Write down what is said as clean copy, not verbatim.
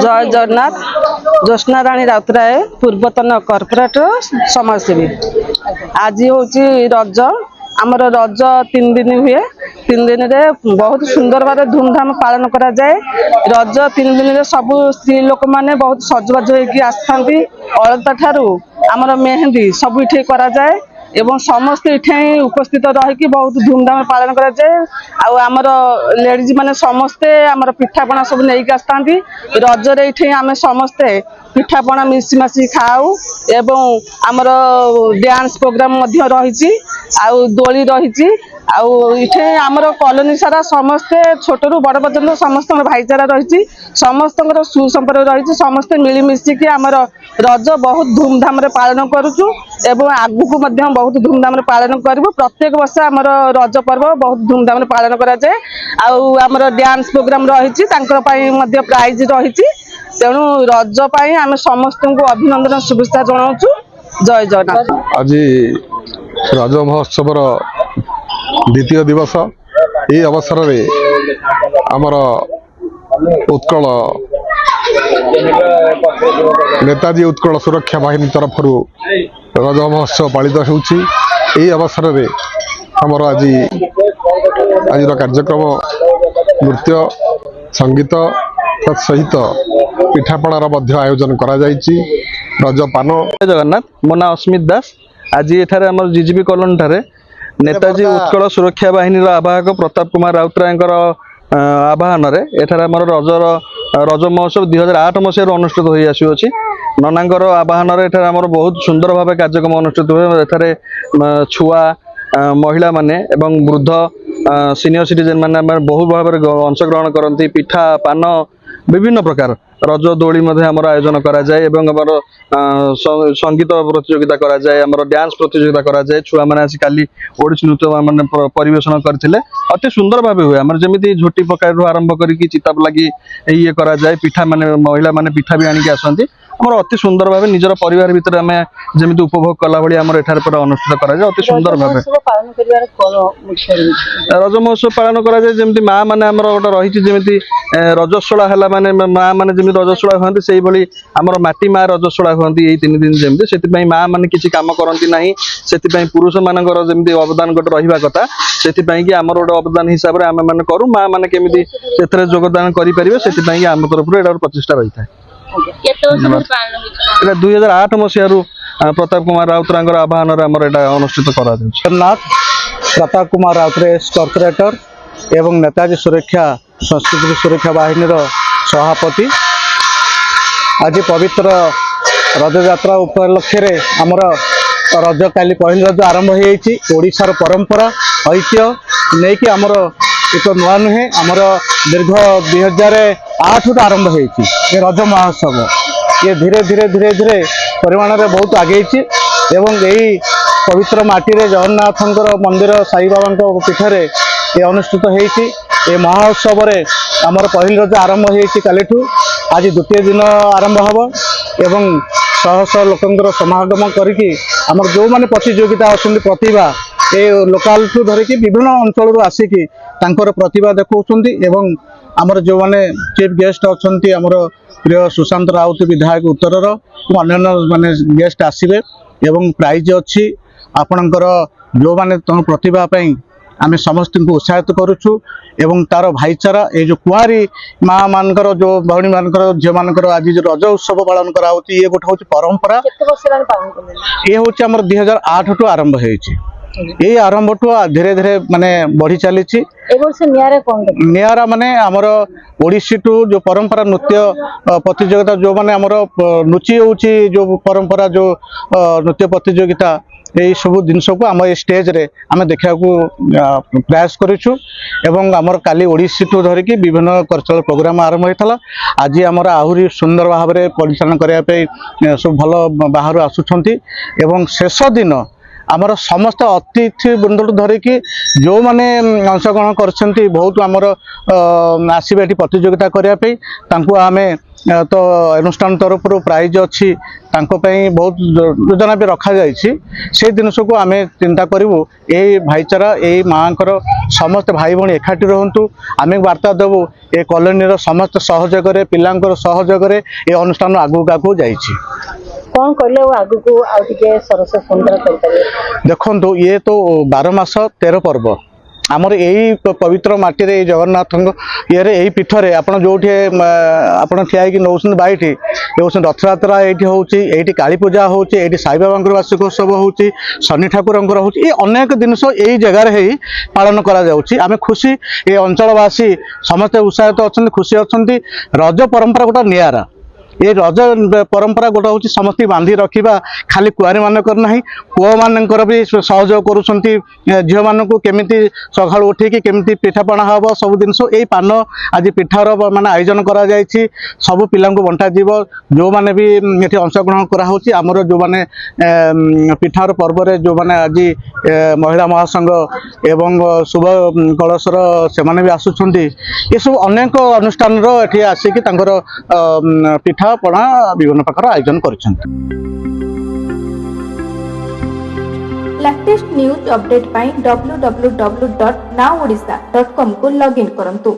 जय जगन्नाथ। ज्योत्ना राणी राउतराय पूर्वतन कॉर्पोरेटर समाजसेवी। आज हूँ रज आमर रज 3 दिन हुए। 3 दिन रे बहुत सुंदर भाव धूमधाम पालन करा जाए। रज 3 दिन रे सब स्त्री लोक माने बहुत सजबाज होगी आसता। अलता ठारू आमर मेहंदी सब इठे करा जाए एवं समस्त इठे उपस्थित रही बहुत धूमधाम पालन करा जाए। आमर लेडीज माने समस्ते आमर पिठापଣା सब नहीं आसता। रजरे इठे आम समस्ते पिठापଣା मिशीमाशी खाऊ एवं आमर डांस प्रोग्राम रही दोली रही इठे आमर कॉलोनी सारा समस्ते छोट रु बड़ पर्यटन समस्त भाईचारा रही समस्त सुसंपर्क रही समस्ते मिलमिशिकी आमर रज बहुत धूमधाम पालन करुचु एवं आगु बहुत धूमधाम पालन करूँ। प्रत्येक वर्ष आमर रज पर्व बहुत धूमधाम पालन करा जाए। आमर डांस प्रोग्राम रही प्राइज रही तेणु रज आम समस्त को अभिनंदन शुभेच्छा जनाऊँ। जय जगन्नाथ। आज रज महोत्सव द्वितीय दिवस ये अवसर में आमर उत्कल नेताजी उत्कल सुरक्षा बाहिनी तरफ रज महोत्सव पालित होउछि। यही अवसर में आमर आज कार्यक्रम नृत्य संगीत तत्सहित पिठापणार आयोजन करा जायछि। रजपान। जगन्नाथ मो ना अस्मित दास। आज एठारे आमर जीजीबी कॉलोनी ठारे नेताजी उत्कल सुरक्षा बाहिनी आवाहक प्रताप कुमार राउतराय आवाहन एठारे आमर रज महोत्सव 2008 मसीह अनुष्ठित हो आसुअछि। ननांगर आवाहन एठारे आमर बहुत सुंदर भाव कार्यक्रम अनुष्ठित हुए। एठारे छुआ महिला माने एवं वृद्ध सीनियर सिटीजन माने बहु भाव अंशग्रहण करती। पिठा पान विभिन्न प्रकार रज दोली आमर आयोजन करा जाए एवं आमर संगीत प्रतियोगिता करा जाए। आमर डांस प्रतियोगिता करा जाए। छुआ मैंने आसी काली ओडिसी नृत्य माने परिवेशन करथिले। अति सुंदर भाव हुए। आमर जमिति झोटी पकाइरु आरंभ करिकी चिताप लागि ये करा जाए। पिठा माने महिला माने पिठा भी आनिकी आसंती। आमर अति सुंदर भाव निजर परिवार भितर आमे जमिति उपभोग कला भली आमर एठार पर अनुष्ठित करा जाए। अति सुंदर भाव रज महोत्सव पालन करा जाए। जमिति माँ माने आमर गोटे रही जमिति रजस्वला हला माने माँ माने जमिति रजस्वला हुअन्ति सेही भली आमर माटी माँ रजस्वला हुअन्ति। एई 3 दिन जमिति सेति माँ माने किछि काम करन्ति नाही। सेति पुरुष मानकर जमिति अवदान गोटे रहिबा कथा सेति कि आमर गोटे अवदान हिसाब रे आमे माने करू। माँ माने केमिति सेथरे योगदान करि परिबे सेति कि आम तरफ एटार प्रचेष्टा रही था। 2008 मसीह प्रताप कुमार राउतराय आह्वान अनुष्ठित करा जगन्नाथ। प्रताप कुमार राउतराय कॉर्पोरेटर एवं नेताजी सुरक्षा संस्कृति सुरक्षा बाहिनी सभापति। आज पवित्र रज यात्रा उपलक्षे आमर रज काली पहली रज आरंभ होशार परंपरा ऐतिह्य नहीं कि आमर एक नुआ नुहे आमर दीर्घ 2008 आरंभ हो रज महोत्सव। ये धीरे धीरे धीरे धीरे परिमाण में बहुत आगे एवं यही पवित्र माटी रे जगन्नाथ मंदिर साई बाबा पीठरे ये अनुष्ठित होती। ये महोत्सव आमर पहली रज आरंभ हो आज द्वितीय दिन आरंभ हम एवं शह शह लोकंर समागम करिकी आमर जो माने प्रतियोगिता अच्छी प्रतिभा ये लोकाल ठू धरिकी विभिन्न अंचल आसिकी तांकर प्रतिभा देखौछन्ति एवं आमर जो माने चीफ गेस्ट अच्छन्ति आमर प्रिय सुशांत राउत विधायक उत्तरर अन्य माने गेस्ट आसिबे एवं प्राइज अच्छी आपणकर जो माने प्रतिभा पई आमे समस्त को उत्साहित करुछु एवं तार भाईचारा ये जो कुआरी माँ मानकर जो भौणी मानकर झील मानकर आज जो रज उत्सव पालन करा होची ये गोटे होची परंपरा। ये होची हमर 2008 टू आरंभ होईची। ये आरंभ टू धीरे धीरे माने बढ़ी चली नियारा माने आमर ओडिसी टू जो परंपरा नृत्य प्रतियोगिता जो माने आमर नुची होची जो परंपरा जो नृत्य प्रतियोगिता यही सब जिनस को आम स्टेज रे आम देखा प्रयास करूँ एवं आमर काली ओडिसी ठू धरिकी विभिन्न कल्चरल प्रोग्राम आरंभ होता। आज आमर आहरी सुंदर भाव में परिचालन करने सब भल बाहर आसुंच एवं शेष दिन आमर समस्त अतिथि बृंद धरिकी जो माने अंशग्रहण कर बहुत आमर आसवे प्रतियोगिता करने आम ତ ଅନୁଷ୍ଠାନ ତରଫରୁ ପ୍ରାଇଜ ଅଛି ତାଙ୍କ ପାଇଁ ବହୁତ ଯୋଜନା ବି ରଖାଯାଇଛି। ସେଇ ଜିନିଷକୁ ଆମେ ଚିନ୍ତା କରିବୁ ଏଇ ଭାଇଚାରା ଏଇ ମାଆଙ୍କର ସମସ୍ତେ ଭାଇ ଭଉଣୀ ଏକାଠି ରୁହନ୍ତୁ। ଆମେ ବାର୍ତ୍ତା ଦେବୁ ଏ କଲୋନୀର ସମସ୍ତ ସହଯୋଗରେ ପିଲାଙ୍କର ସହଯୋଗରେ ଏ ଅନୁଷ୍ଠାନ ଆଗକୁ ଆଗକୁ ଯାଇଛି। କଣ କଲେ ଆଗକୁ ଆଉ ଟିକେ ସରସ ସୁନ୍ଦର କରିପାରିବେ? ଦେଖନ୍ତୁ ଇଏ ତ 12 ମାସ 13 ପର୍ବ ଆମର ଏଇ ପବିତ୍ର ମାଟିରେ ଏଇ ଜଗନ୍ନାଥଙ୍କ ଇଏରେ ଏଇ ପୀଠରେ ଆପଣ ଯୋଉଠି ଆପଣ ଠିଆ ହେଇକି ନଉଛନ୍ତି ବାଇଠି ଏ ହେଉଛନ୍ତି ରଥଯାତ୍ରା ଏଇଠି ହେଉଛି, ଏଇଠି କାଳୀ ପୂଜା ହେଉଛି, ଏଇଠି ସାଇବାବାଙ୍କର ବାର୍ଷିକ ଉତ୍ସବ ହେଉଛି, ଶନି ଠାକୁରଙ୍କର ହେଉଛି, ଏ ଅନେକ ଜିନିଷ ଏଇ ଜାଗାରେ ହେଇ ପାଳନ କରାଯାଉଛି। ଆମେ ଖୁସି ଏ ଅଞ୍ଚଳବାସୀ ସମସ୍ତେ ଉତ୍ସାହିତ ଅଛନ୍ତି, ଖୁସି ଅଛନ୍ତି। ରଜ ପରମ୍ପରା ଗୋଟେ ନିଆରା। ଏ ରଜ ପରମ୍ପରା ଗୋଟେ ହେଉଛି ସମସ୍ତେ ବାନ୍ଧି ରଖିବା, ଖାଲି କୁଆରୀମାନଙ୍କର ନାହିଁ ପୁଅମାନଙ୍କର ବି ସହଯୋଗ କରୁଛନ୍ତି ଝିଅମାନଙ୍କୁ କେମିତି ସକାଳୁ ଉଠିକି କେମିତି ପିଠାପଣା ହେବ ସବୁ ଜିନିଷ ଏଇ ପାନ ଆଜି ପିଠାର ମାନେ ଆୟୋଜନ କରାଯାଇଛି। ସବୁ ପିଲାଙ୍କୁ ବଣ୍ଟାଯିବ। ଯେଉଁମାନେ ବି ଏଠି ଅଂଶଗ୍ରହଣ କରାହେଉଛି ଆମର ଯେଉଁମାନେ ପିଠାର ପର୍ବରେ ଯେଉଁମାନେ ଆଜି ମହିଳା ମହାସଂଘ ଏବଂ ଶୁଭ କଳସର ସେମାନେ ବି ଆସୁଛନ୍ତି। ଏସବୁ ଅନେକ ଅନୁଷ୍ଠାନର ଏଠି ଆସିକି ତାଙ୍କର ପିଠା ପଣା ବିଭିନ୍ନ ପ୍ରକାର ଆୟୋଜନ କରିଛନ୍ତି। ଲାଟେଷ୍ଟ ନ୍ୟୁଜ୍ ଅପଡେଟ୍ ପାଇଁ www.nowodisha.com କୁ ଲଗ୍ଇନ୍ କରନ୍ତୁ।